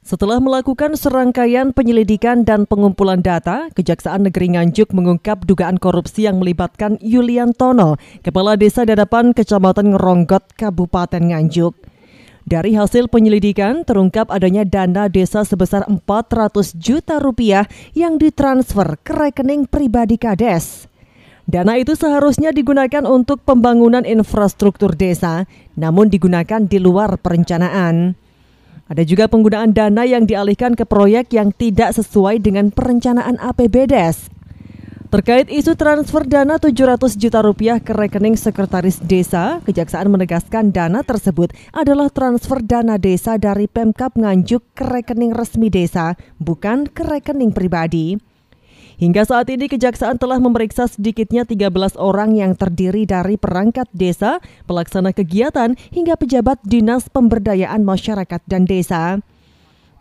Setelah melakukan serangkaian penyelidikan dan pengumpulan data, Kejaksaan Negeri Nganjuk mengungkap dugaan korupsi yang melibatkan Yuliantono, Kepala Desa Dadapan Kecamatan Ngeronggot, Kabupaten Nganjuk. Dari hasil penyelidikan, terungkap adanya dana desa sebesar 400 juta rupiah yang ditransfer ke rekening pribadi Kades. Dana itu seharusnya digunakan untuk pembangunan infrastruktur desa, namun digunakan di luar perencanaan. Ada juga penggunaan dana yang dialihkan ke proyek yang tidak sesuai dengan perencanaan APBDes. Terkait isu transfer dana 700 juta rupiah ke rekening sekretaris desa, Kejaksaan menegaskan dana tersebut adalah transfer dana desa dari Pemkab Nganjuk ke rekening resmi desa, bukan ke rekening pribadi. Hingga saat ini Kejaksaan telah memeriksa sedikitnya 13 orang yang terdiri dari perangkat desa, pelaksana kegiatan, hingga pejabat Dinas Pemberdayaan Masyarakat dan Desa.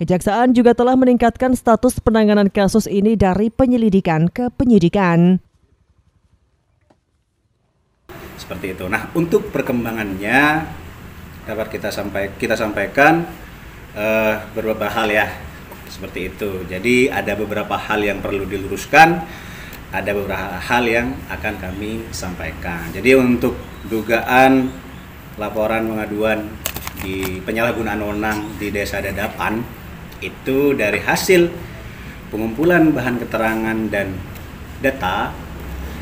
Kejaksaan juga telah meningkatkan status penanganan kasus ini dari penyelidikan ke penyidikan. Seperti itu. Nah, untuk perkembangannya dapat kita sampaikan beberapa hal ya. Seperti itu. Jadi ada beberapa hal yang perlu diluruskan, ada beberapa hal yang akan kami sampaikan. Jadi untuk dugaan laporan pengaduan di penyalahgunaan wewenang di Desa Dadapan, itu dari hasil pengumpulan bahan keterangan dan data,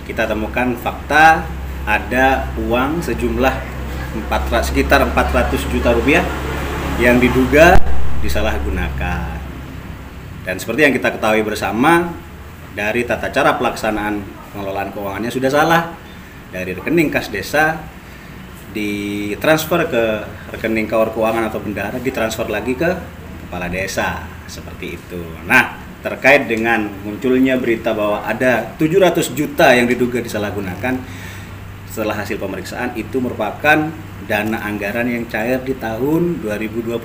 kita temukan fakta ada uang sejumlah sekitar 400 juta rupiah yang diduga disalahgunakan. Dan seperti yang kita ketahui bersama, dari tata cara pelaksanaan pengelolaan keuangannya sudah salah. Dari rekening kas desa ditransfer ke rekening kawar keuangan atau bendahara, ditransfer lagi ke kepala desa, seperti itu. Nah, terkait dengan munculnya berita bahwa ada 700 juta yang diduga disalahgunakan, setelah hasil pemeriksaan itu merupakan dana anggaran yang cair di tahun 2025,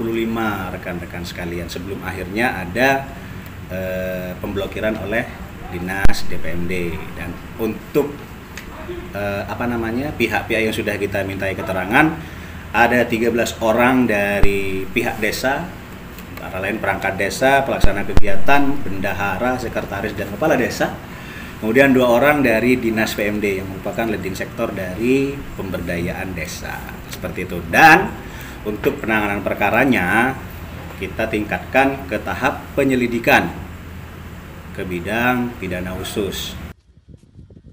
rekan-rekan sekalian, sebelum akhirnya ada pemblokiran oleh Dinas DPMD. Dan untuk pihak-pihak yang sudah kita mintai keterangan, ada 13 orang dari pihak desa, antara lain perangkat desa, pelaksana kegiatan, bendahara, sekretaris, dan kepala desa. Kemudian 2 orang dari Dinas PMD yang merupakan leading sektor dari pemberdayaan desa. Seperti itu. Dan untuk penanganan perkaranya kita tingkatkan ke tahap penyelidikan ke bidang pidana khusus.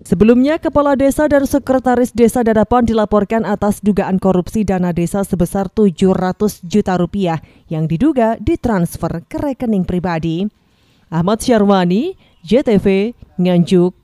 Sebelumnya, Kepala Desa dan Sekretaris Desa Dadapan dilaporkan atas dugaan korupsi dana desa sebesar 700 juta rupiah yang diduga ditransfer ke rekening pribadi. Ahmad Syarwani, JTV, Nganjuk.